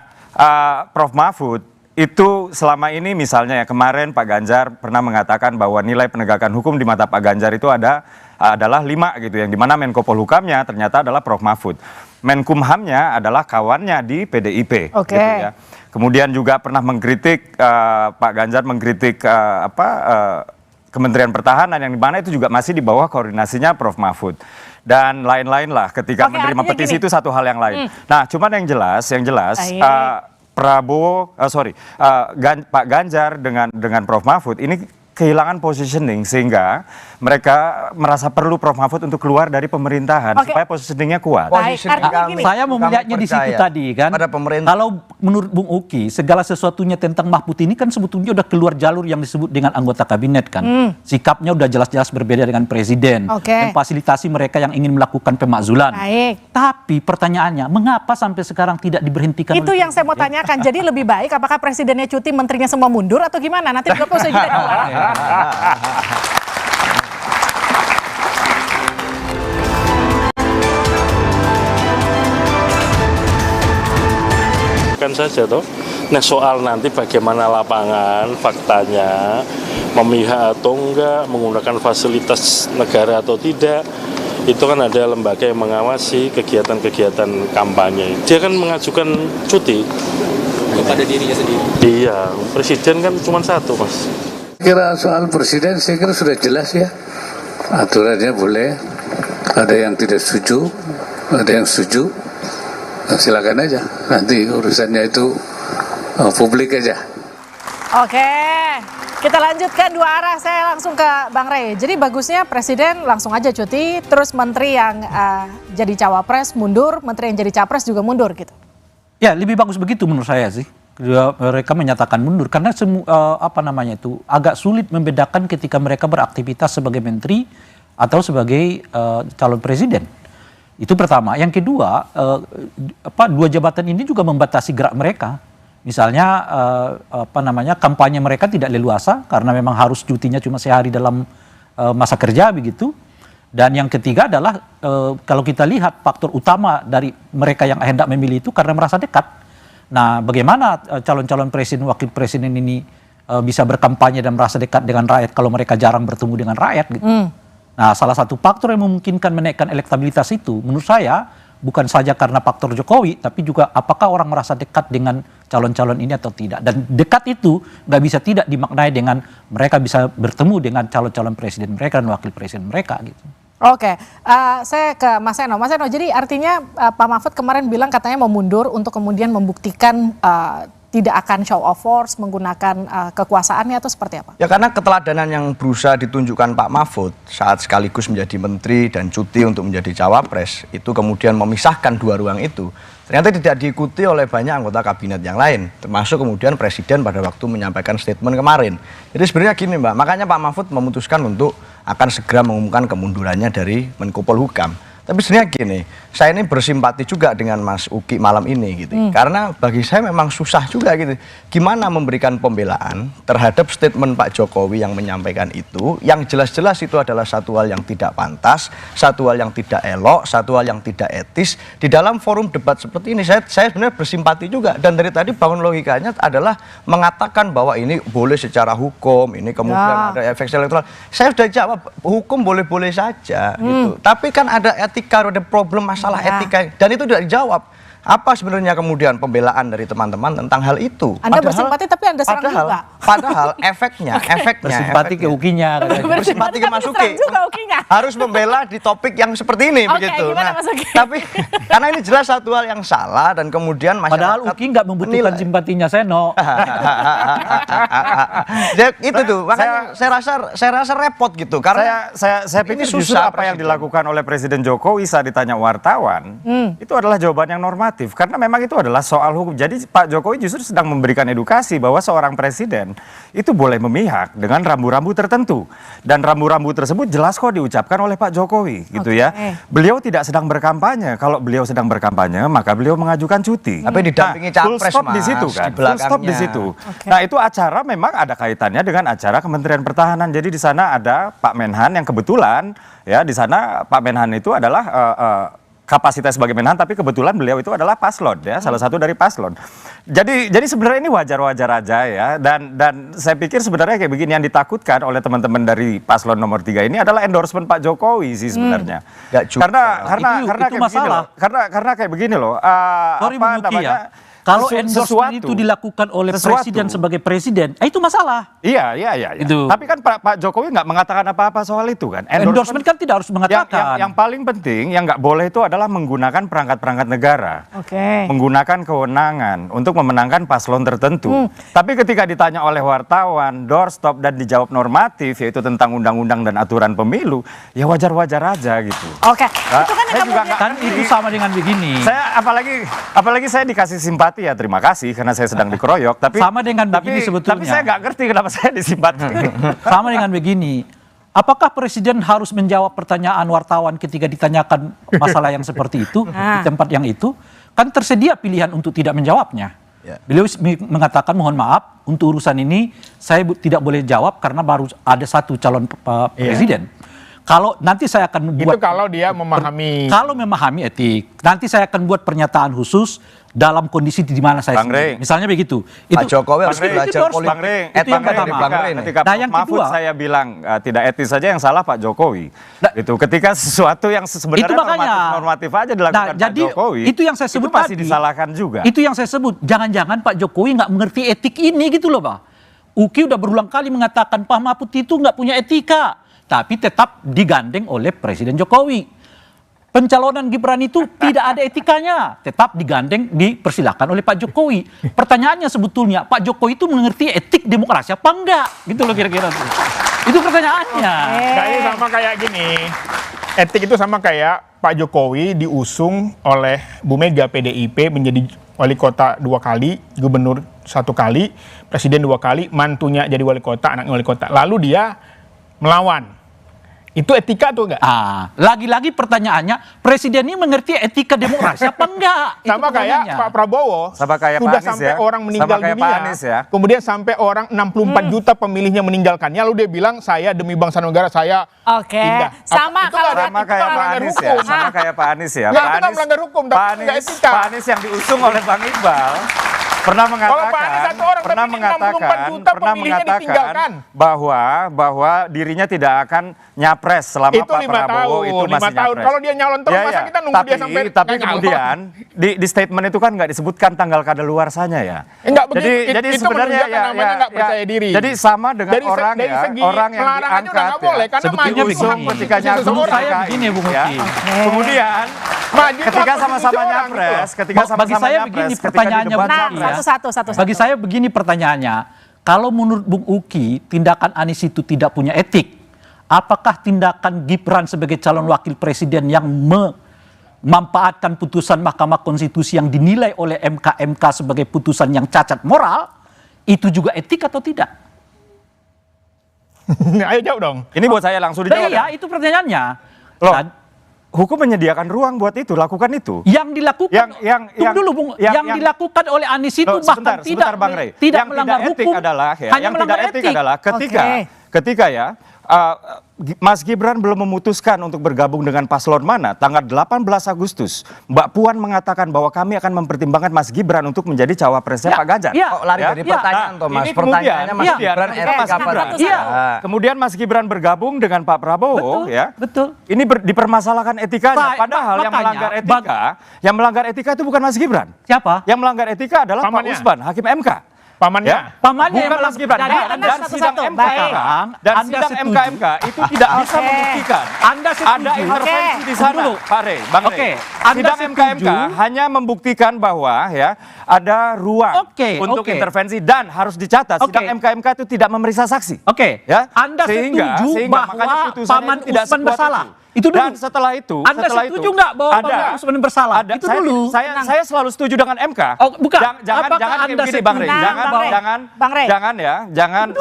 Prof. Mahfud itu selama ini misalnya ya kemarin Pak Ganjar pernah mengatakan bahwa nilai penegakan hukum di mata Pak Ganjar itu adalah 5 gitu, yang dimana Menko Polhukamnya ternyata adalah Prof. Mahfud. Menkumhamnya adalah kawannya di PDIP. Gitu ya. Kemudian juga pernah mengkritik Pak Ganjar mengkritik Kementerian Pertahanan yang dimana itu juga masih di bawah koordinasinya Prof. Mahfud. Dan lain-lain lah ketika menerima petisi itu satu hal yang lain. Nah, cuman yang jelas Pak Ganjar dengan Prof. Mahfud ini kehilangan positioning sehingga mereka merasa perlu Prof. Mahfud untuk keluar dari pemerintahan supaya positioningnya kuat. Saya mau melihatnya di situ tadi kan. Kalau menurut Bung Uki segala sesuatunya tentang Mahfud ini kan sebetulnya udah keluar jalur yang disebut dengan anggota kabinet kan. Sikapnya udah jelas-jelas berbeda dengan presiden. Memfasilitasi mereka yang ingin melakukan pemakzulan. Tapi pertanyaannya, mengapa sampai sekarang tidak diberhentikan? Itu yang saya mau tanyakan. Jadi lebih baik apakah presidennya cuti, menterinya semua mundur atau gimana? Nanti juga usai jeda. Kan saja toh. Nah, soal nanti bagaimana lapangan faktanya memihak atau enggak, menggunakan fasilitas negara atau tidak, itu kan ada lembaga yang mengawasi kegiatan-kegiatan kampanye. Dia kan mengajukan cuti kepada dirinya sendiri. Iya, presiden kan cuma satu, Mas. Kira soal presiden saya kira sudah jelas ya, aturannya boleh, ada yang tidak setuju, ada yang setuju, nah, silakan aja, nanti urusannya itu publik aja. Oke, kita lanjutkan dua arah, saya langsung ke Bang Rey. Jadi bagusnya presiden langsung aja cuti, terus menteri yang jadi cawapres mundur, menteri yang jadi capres juga mundur gitu. Ya, lebih bagus begitu menurut saya sih. Mereka menyatakan mundur karena agak sulit membedakan ketika mereka beraktivitas sebagai menteri atau sebagai calon presiden. Itu pertama. Yang kedua, dua jabatan ini juga membatasi gerak mereka. Misalnya kampanye mereka tidak leluasa karena memang harus cutinya cuma sehari dalam masa kerja begitu. Dan yang ketiga adalah kalau kita lihat faktor utama dari mereka yang hendak memilih itu karena merasa dekat. Nah, bagaimana calon-calon presiden, wakil presiden ini bisa berkampanye dan merasa dekat dengan rakyat kalau mereka jarang bertemu dengan rakyat gitu. Nah, salah satu faktor yang memungkinkan menaikkan elektabilitas itu menurut saya bukan saja karena faktor Jokowi, tapi juga apakah orang merasa dekat dengan calon-calon ini atau tidak. Dan dekat itu nggak bisa tidak dimaknai dengan mereka bisa bertemu dengan calon-calon presiden mereka dan wakil presiden mereka gitu. Oke, saya ke Mas Eno. Mas Eno, jadi artinya Pak Mahfud kemarin bilang katanya mau mundur untuk kemudian membuktikan tidak akan show of force, menggunakan kekuasaannya atau seperti apa? Ya karena keteladanan yang berusaha ditunjukkan Pak Mahfud saat sekaligus menjadi menteri dan cuti untuk menjadi cawapres, itu kemudian memisahkan dua ruang itu. Ternyata tidak diikuti oleh banyak anggota kabinet yang lain, termasuk kemudian presiden pada waktu menyampaikan statement kemarin. Jadi sebenarnya gini Mbak, makanya Pak Mahfud memutuskan untuk akan segera mengumumkan kemundurannya dari Menko Polhukam. Tapi sebenarnya gini, saya ini bersimpati juga dengan Mas Uki malam ini gitu. Karena bagi saya memang susah juga gitu. Gimana memberikan pembelaan terhadap statement Pak Jokowi yang menyampaikan itu, yang jelas-jelas itu adalah satu hal yang tidak pantas, satu hal yang tidak elok, satu hal yang tidak etis. Di dalam forum debat seperti ini, saya sebenarnya bersimpati juga. Dan dari tadi bangun logikanya adalah mengatakan bahwa ini boleh secara hukum, ini kemudian ada efek elektoral. Saya sudah jawab, hukum boleh-boleh saja gitu. Tapi kan ada etika, ada problem masalah etika, dan itu tidak dijawab. Apa sebenarnya kemudian pembelaan dari teman-teman tentang hal itu? Anda bersimpati tapi Anda serang juga. Padahal efeknya bersimpati ke Ukinya. Bersimpati ke Mas Uki. Harus membela di topik yang seperti ini begitu. Nah, tapi karena ini jelas satu hal yang salah dan kemudian masyarakat. Padahal Uki nggak membutuhkan simpatinya Seno. Itu tuh, makanya saya rasa repot gitu karena saya pikir justru apa yang dilakukan oleh Presiden Jokowi saat ditanya wartawan itu adalah jawaban yang normatif. Karena memang itu adalah soal hukum. Jadi Pak Jokowi justru sedang memberikan edukasi bahwa seorang presiden itu boleh memihak dengan rambu-rambu tertentu. Dan rambu-rambu tersebut jelas kok diucapkan oleh Pak Jokowi gitu ya. Beliau tidak sedang berkampanye. Kalau beliau sedang berkampanye maka beliau mengajukan cuti. Tapi didampingi capres, full stop di situ kan. Full stop di situ. Nah, itu acara memang ada kaitannya dengan acara Kementerian Pertahanan. Jadi di sana ada Pak Menhan yang kebetulan ya di sana Pak Menhan itu adalah kapasitas sebagai Menhan, tapi kebetulan beliau itu adalah paslon ya, salah satu dari paslon. Jadi sebenarnya ini wajar-wajar aja ya, dan saya pikir sebenarnya kayak begini yang ditakutkan oleh teman-teman dari paslon nomor 3 ini adalah endorsement Pak Jokowi sih sebenarnya. Karena itu masalah. Karena kayak begini loh. Sorry apa namanya? Kalau endorsement itu dilakukan oleh presiden sebagai presiden, itu masalah. Iya. Itu. Tapi kan Pak Jokowi nggak mengatakan apa-apa soal itu kan. Endorsement kan tidak harus mengatakan. Yang paling penting yang nggak boleh itu adalah menggunakan perangkat-perangkat negara. Menggunakan kewenangan untuk memenangkan paslon tertentu. Tapi ketika ditanya oleh wartawan, doorstop dan dijawab normatif, yaitu tentang undang-undang dan aturan pemilu, ya wajar-wajar aja gitu. Itu kan yang kan itu sama dengan begini. Saya apalagi saya dikasih simpati ya, terima kasih karena saya sedang dikeroyok. Tapi sama dengan begini sebetulnya. Tapi saya nggak ngerti kenapa saya disimpati. Sama dengan begini. Apakah presiden harus menjawab pertanyaan wartawan ketika ditanyakan masalah yang seperti itu di tempat yang itu? Kan tersedia pilihan untuk tidak menjawabnya. Beliau mengatakan mohon maaf untuk urusan ini saya tidak boleh jawab karena baru ada satu calon presiden. Kalau nanti saya akan buat, itu kalau dia memahami. Kalau memahami etik, nanti saya akan buat pernyataan khusus dalam kondisi di mana saya sendiri. Misalnya begitu. Pak Jokowi harus belajar politik. Itu yang pertama. Ketika yang kedua, saya bilang tidak etis saja yang salah Pak Jokowi. Itu ketika sesuatu yang sebenarnya normatif aja dilakukan Pak Jokowi. Itu yang saya sebut itu masih disalahkan juga. Itu yang saya sebut. Jangan-jangan Pak Jokowi nggak mengerti etik ini gitu loh, Pak. Uki udah berulang kali mengatakan Pak Mahfud itu nggak punya etika. Tapi tetap digandeng oleh Presiden Jokowi. Pencalonan Gibran itu tidak ada etikanya, tetap digandeng, dipersilakan oleh Pak Jokowi. Pertanyaannya sebetulnya, Pak Jokowi itu mengerti etik demokrasi apa enggak? Gitu loh kira-kira. Itu pertanyaannya. Jadi sama kayak gini, etik itu sama kayak Pak Jokowi diusung oleh Bu Mega PDIP menjadi wali kota 2 kali, gubernur 1 kali, presiden 2 kali, mantunya jadi wali kota, anaknya wali kota. Lalu dia melawan. Itu etika tuh enggak? Lagi-lagi pertanyaannya, presiden ini mengerti etika demokrasi apa enggak? Sama kayak Pak Prabowo. Sama kayak sudah Pak Anies sampai orang meninggal dunia. Pak Anies kemudian sampai orang 64 juta pemilihnya meninggalkannya, lalu dia bilang saya demi bangsa negara saya pindah. Sama kayak Pak Anies ya. Sama kayak Pak Anies ya. Itu nggak melanggar hukum, tapi nggak etika. Pak Anies yang diusung oleh Bang Iqbal pernah mengatakan bahwa dirinya tidak akan nyapres selama itu Pak Prabowo itu masih 5 tahun. nyapres. Kalau dia nyalon terus, masa kita nunggu dia sampai tapi kemudian di statement itu kan nggak disebutkan tanggal kadaluarsanya ya. Enggak begitu. Jadi itu sebenarnya namanya nggak percaya diri. Jadi sama dengan orang yang diangkat sebetulnya diusung ketika nyapres. Saya begini Bung Uki. Kemudian ketika sama-sama nyapres, bagi saya begini pertanyaannya satu. Bagi saya begini pertanyaannya, kalau menurut Bung Uki tindakan Anies itu tidak punya etik, apakah tindakan Gibran sebagai calon wakil presiden yang memanfaatkan putusan Mahkamah Konstitusi yang dinilai oleh MK sebagai putusan yang cacat moral, itu juga etik atau tidak? Ayo jawab dong. Ini buat saya langsung dijawab. Iya, itu pertanyaannya. Loh. hukum menyediakan ruang buat itu, lakukan itu. Yang dilakukan, tunggu dulu Bung, yang dilakukan oleh Anies itu bahkan sebentar, Bang Rey. tidak Yang melanggar tidak etik hukum, adalah, hanya yang melanggar tidak etik etik adalah ketika ya Mas Gibran belum memutuskan untuk bergabung dengan paslon mana, tanggal 18 Agustus, Mbak Puan mengatakan bahwa kami akan mempertimbangkan Mas Gibran untuk menjadi cawapresnya Pak Ganjar. Kok lari dari pertanyaan, Thomas? Pertanyaannya Mas Gibran etik apa tidak? Kemudian Mas Gibran bergabung dengan Pak Prabowo, betul. Ini dipermasalahkan etikanya, padahal yang melanggar etika itu bukan Mas Gibran. Siapa? Yang melanggar etika adalah Pak Usman, Hakim MK. Pamannya, bukan Mas Gibran. Dan sidang MK itu tidak bisa membuktikan. Anda setuju? Ada intervensi di sana, Pak Rey, Bang Rey. Sidang MK hanya membuktikan bahwa ada ruang untuk intervensi dan harus dicatat sidang MK itu tidak memeriksa saksi. Anda setuju bahwa Paman Usman bersalah? Itu dulu. Dan setelah itu, Anda setuju nggak bahwa Paman Usman bersalah? Itu dulu. Saya selalu setuju dengan MK. Bukan. Jangan begini, Bang Rey. Jangan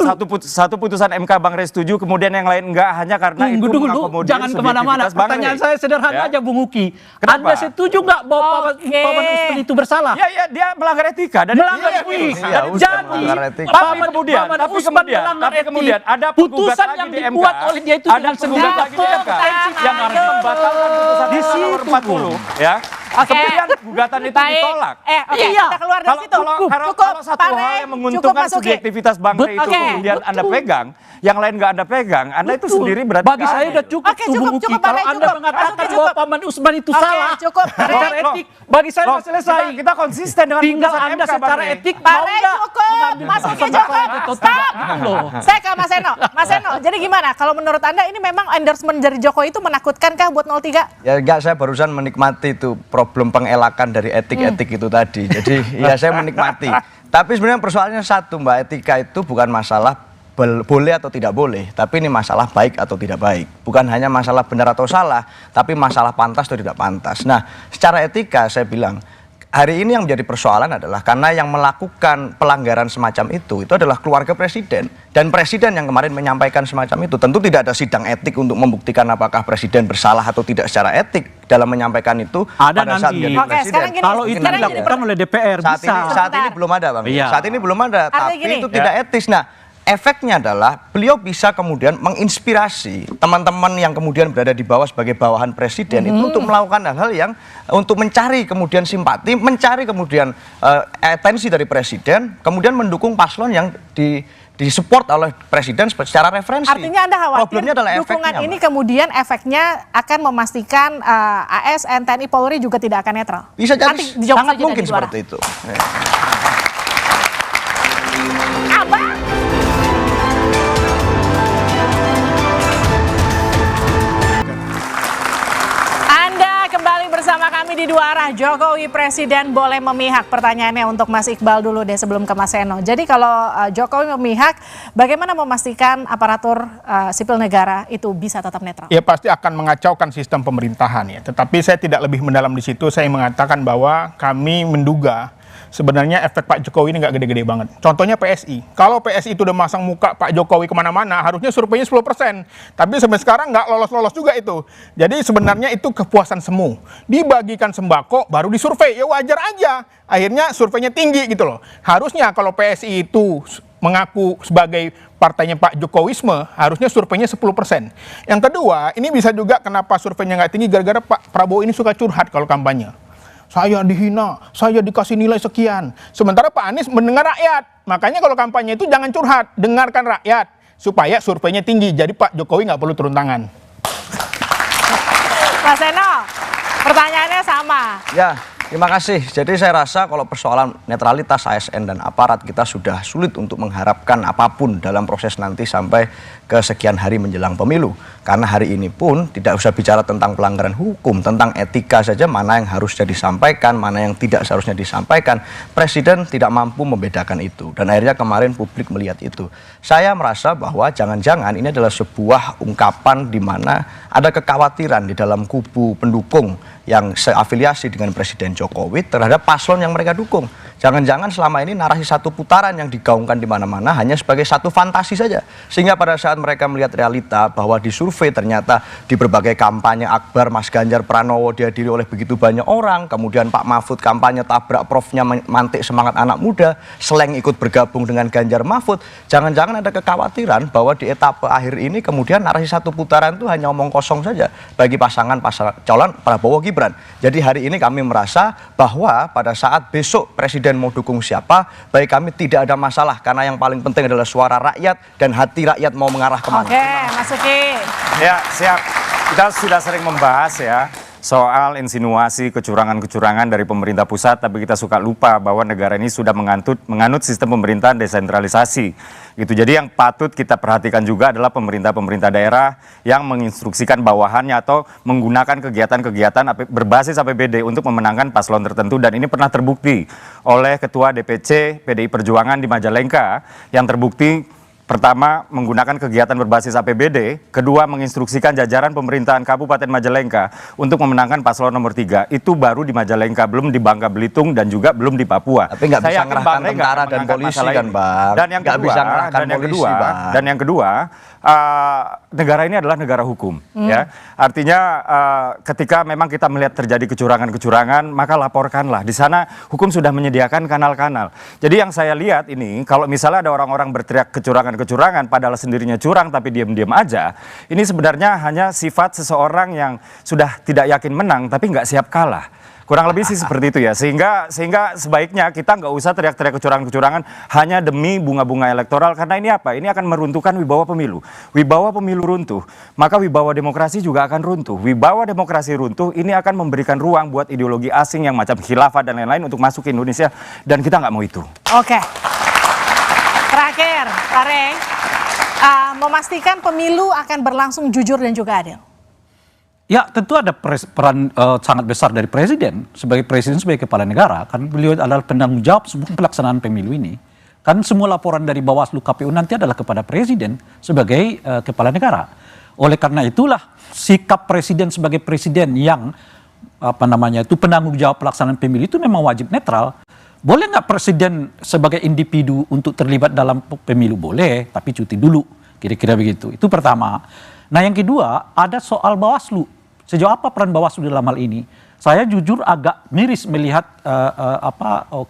satu putusan MK Bang Rey setuju, kemudian yang lain enggak, hanya karena itu mengakomodir jangan kemana-mana. Pertanyaan saya sederhana aja, Bung Uki. Anda setuju nggak bahwa Paman Usman itu bersalah? Ya, dia melanggar etika. Melanggar etika. Jadi, Paman Usman kemudian ada putusan yang dibuat oleh dia itu dengan sengaja yang harus membatalkan putusan nomor 40 kemudian gugatan itu ditolak. Kita keluar dari situ. Kalau satu hal yang menguntungkan subjektivitas Bang Rey itu kemudian Anda pegang, yang lain nggak Anda pegang, Anda itu sendiri berarti bagi saya udah cukup. Kalau Anda mengatakan bahwa Paman Usman itu salah secara etik, bagi saya sudah selesai. Kita konsisten dengan tinggal Anda secara etik mau nggak Masuki cukup. Saya ke Mas Eno. Mas Eno, jadi gimana? Kalau menurut Anda ini memang endorsement dari Jokowi itu menakutkankah buat 03? Ya enggak, saya barusan menikmati itu problem pengelakan dari etik-etik itu tadi. Jadi ya saya menikmati. Tapi sebenarnya persoalannya satu, Mbak, etika itu bukan masalah boleh atau tidak boleh, tapi ini masalah baik atau tidak baik. Bukan hanya masalah benar atau salah, tapi masalah pantas atau tidak pantas. Nah, secara etika saya bilang, hari ini yang menjadi persoalan adalah karena yang melakukan pelanggaran semacam itu adalah keluarga presiden. Dan presiden yang kemarin menyampaikan semacam itu, tentu tidak ada sidang etik untuk membuktikan apakah presiden bersalah atau tidak secara etik dalam menyampaikan itu. Ada pada saat menjadi presiden. Kalau itu dilakukan oleh DPR, saat ini belum ada, Bang. Saat ini belum ada, tapi itu tidak etis. Nah, efeknya adalah beliau bisa kemudian menginspirasi teman-teman yang kemudian berada di bawah sebagai bawahan presiden itu untuk melakukan hal-hal yang untuk mencari kemudian simpati, mencari kemudian atensi dari presiden, kemudian mendukung paslon yang disupport oleh presiden secara referensi. Artinya Anda khawatir problemnya adalah dukungan ini kemudian efeknya akan memastikan ASN, TNI, Polri juga tidak akan netral? Bisa jadi, sangat mungkin seperti itu. Bersama kami di Dua Arah, Jokowi Presiden boleh memihak. Pertanyaannya untuk Mas Iqbal dulu deh sebelum ke Mas Eno. Jadi kalau Jokowi memihak, bagaimana memastikan aparatur sipil negara itu bisa tetap netral? Ya pasti akan mengacaukan sistem pemerintahan ya. Tetapi saya tidak lebih mendalam di situ. Saya mengatakan bahwa kami menduga sebenarnya efek Pak Jokowi ini nggak gede-gede banget. Contohnya PSI. Kalau PSI itu udah masang muka Pak Jokowi kemana-mana, harusnya surveinya 10%. Tapi sampai sekarang nggak lolos-lolos juga itu. Jadi sebenarnya itu kepuasan semu. Dibagikan sembako, baru disurvei. Ya wajar aja. Akhirnya surveinya tinggi gitu loh. Harusnya kalau PSI itu mengaku sebagai partainya Pak Jokowisme, harusnya surveinya 10%. Yang kedua, ini bisa juga kenapa surveinya nggak tinggi, gara-gara Pak Prabowo ini suka curhat kalau kampanye. Saya dihina, saya dikasih nilai sekian. Sementara Pak Anies mendengar rakyat. Makanya kalau kampanye itu jangan curhat, dengarkan rakyat. Supaya surveinya tinggi, jadi Pak Jokowi nggak perlu turun tangan. Mas Eno, pertanyaannya sama. Ya, terima kasih. Jadi saya rasa kalau persoalan netralitas ASN dan aparat, kita sudah sulit untuk mengharapkan apapun dalam proses nanti sampai ke sekian hari menjelang pemilu. Karena hari ini pun tidak usah bicara tentang pelanggaran hukum, tentang etika saja, mana yang harusnya disampaikan, mana yang tidak seharusnya disampaikan. Presiden tidak mampu membedakan itu. Dan akhirnya kemarin publik melihat itu. Saya merasa bahwa jangan-jangan ini adalah sebuah ungkapan di mana ada kekhawatiran di dalam kubu pendukung yang seafiliasi dengan Presiden Jokowi terhadap paslon yang mereka dukung. Jangan-jangan selama ini narasi satu putaran yang digaungkan di mana-mana hanya sebagai satu fantasi saja. Sehingga pada saat mereka melihat realita bahwa di survei ternyata di berbagai kampanye akbar Mas Ganjar Pranowo dihadiri oleh begitu banyak orang, kemudian Pak Mahfud kampanye tabrak profnya mantik semangat anak muda, Sleng ikut bergabung dengan Ganjar Mahfud, jangan-jangan ada kekhawatiran bahwa di etapa akhir ini kemudian narasi satu putaran itu hanya omong kosong saja bagi pasangan calon Prabowo Gibran. Jadi hari ini kami merasa bahwa pada saat besok Presiden mau dukung siapa, bagi kami tidak ada masalah karena yang paling penting adalah suara rakyat dan hati rakyat mau mengarah kemana. Oke, Mas Uki. Ya, siap. Kita sudah sering membahas ya soal insinuasi kecurangan-kecurangan dari pemerintah pusat, tapi kita suka lupa bahwa negara ini sudah menganut sistem pemerintahan desentralisasi. Gitu. Jadi yang patut kita perhatikan juga adalah pemerintah-pemerintah daerah yang menginstruksikan bawahannya atau menggunakan kegiatan-kegiatan berbasis APBD untuk memenangkan paslon tertentu, dan ini pernah terbukti oleh Ketua DPC PDI Perjuangan di Majalengka yang terbukti pertama menggunakan kegiatan berbasis APBD, kedua menginstruksikan jajaran pemerintahan Kabupaten Majalengka untuk memenangkan paslon nomor 3. Itu baru di Majalengka, belum di Bangka Belitung dan juga belum di Papua. Tapi nggak bisa ngerahkan tentara dan polisi kan, Bang. Dan yang kedua, negara ini adalah negara hukum. Ya, artinya ketika memang kita melihat terjadi kecurangan-kecurangan, maka laporkanlah. Di sana hukum sudah menyediakan kanal-kanal. Jadi yang saya lihat ini, kalau misalnya ada orang-orang berteriak kecurangan padahal sendirinya curang tapi diam-diam aja, ini sebenarnya hanya sifat seseorang yang sudah tidak yakin menang tapi nggak siap kalah. Kurang lebih sih seperti itu ya, sehingga sebaiknya kita nggak usah teriak-teriak kecurangan-kecurangan hanya demi bunga-bunga elektoral, karena ini apa? Ini akan meruntuhkan wibawa pemilu. Wibawa pemilu runtuh, maka wibawa demokrasi juga akan runtuh. Wibawa demokrasi runtuh, ini akan memberikan ruang buat ideologi asing yang macam khilafah dan lain-lain untuk masuk ke Indonesia, dan kita nggak mau itu. Oke. Terakhir, Pak Rey, memastikan pemilu akan berlangsung jujur dan juga adil. Ya, tentu ada peran sangat besar dari presiden sebagai kepala negara, kan beliau adalah penanggung jawab semua pelaksanaan pemilu ini. Kan semua laporan dari Bawaslu KPU nanti adalah kepada presiden sebagai kepala negara. Oleh karena itulah sikap presiden sebagai presiden yang penanggung jawab pelaksanaan pemilu itu memang wajib netral. Boleh nggak presiden sebagai individu untuk terlibat dalam pemilu? Boleh, tapi cuti dulu, kira-kira begitu. Itu pertama. Nah yang kedua, ada soal Bawaslu. Sejauh apa peran Bawaslu dalam hal ini? Saya jujur agak miris melihat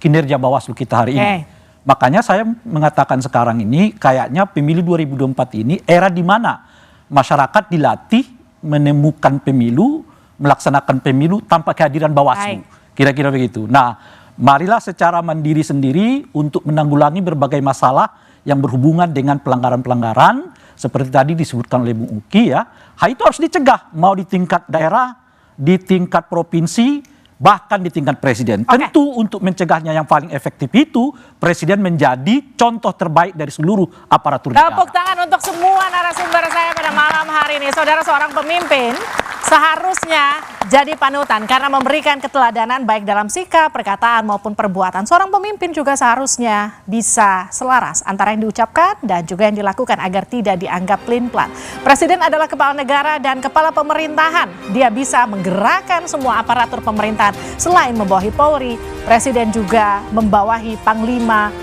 kinerja Bawaslu kita hari ini. Makanya saya mengatakan sekarang ini kayaknya pemilu 2024 ini era di mana masyarakat dilatih menemukan pemilu, melaksanakan pemilu tanpa kehadiran Bawaslu. Kira-kira begitu. Nah, marilah secara mandiri sendiri untuk menanggulangi berbagai masalah yang berhubungan dengan pelanggaran-pelanggaran seperti tadi disebutkan oleh Bung Uki ya. Itu harus dicegah, mau di tingkat daerah, di tingkat provinsi, bahkan di tingkat presiden. Tentu untuk mencegahnya yang paling efektif itu presiden menjadi contoh terbaik dari seluruh aparatur negara. Tepuk tangan untuk semua narasumber saya pada malam hari ini. Saudara, seorang pemimpin seharusnya jadi panutan karena memberikan keteladanan baik dalam sikap, perkataan maupun perbuatan. Seorang pemimpin juga seharusnya bisa selaras antara yang diucapkan dan juga yang dilakukan agar tidak dianggap pelin-pelan. Presiden adalah kepala negara dan kepala pemerintahan. Dia bisa menggerakkan semua aparatur pemerintahan. Selain membawahi Polri, presiden juga membawahi panglima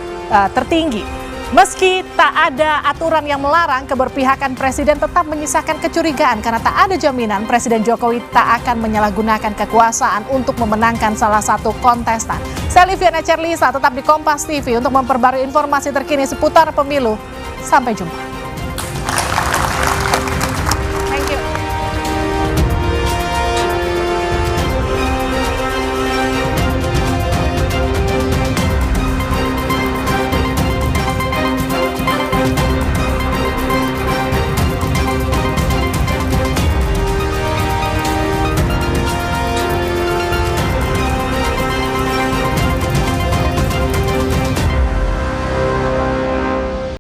tertinggi. Meski tak ada aturan yang melarang, keberpihakan presiden tetap menyisakan kecurigaan karena tak ada jaminan Presiden Jokowi tak akan menyalahgunakan kekuasaan untuk memenangkan salah satu kontestan. Saya Liviana Cerlisa, tetap di Kompas TV untuk memperbarui informasi terkini seputar pemilu. Sampai jumpa.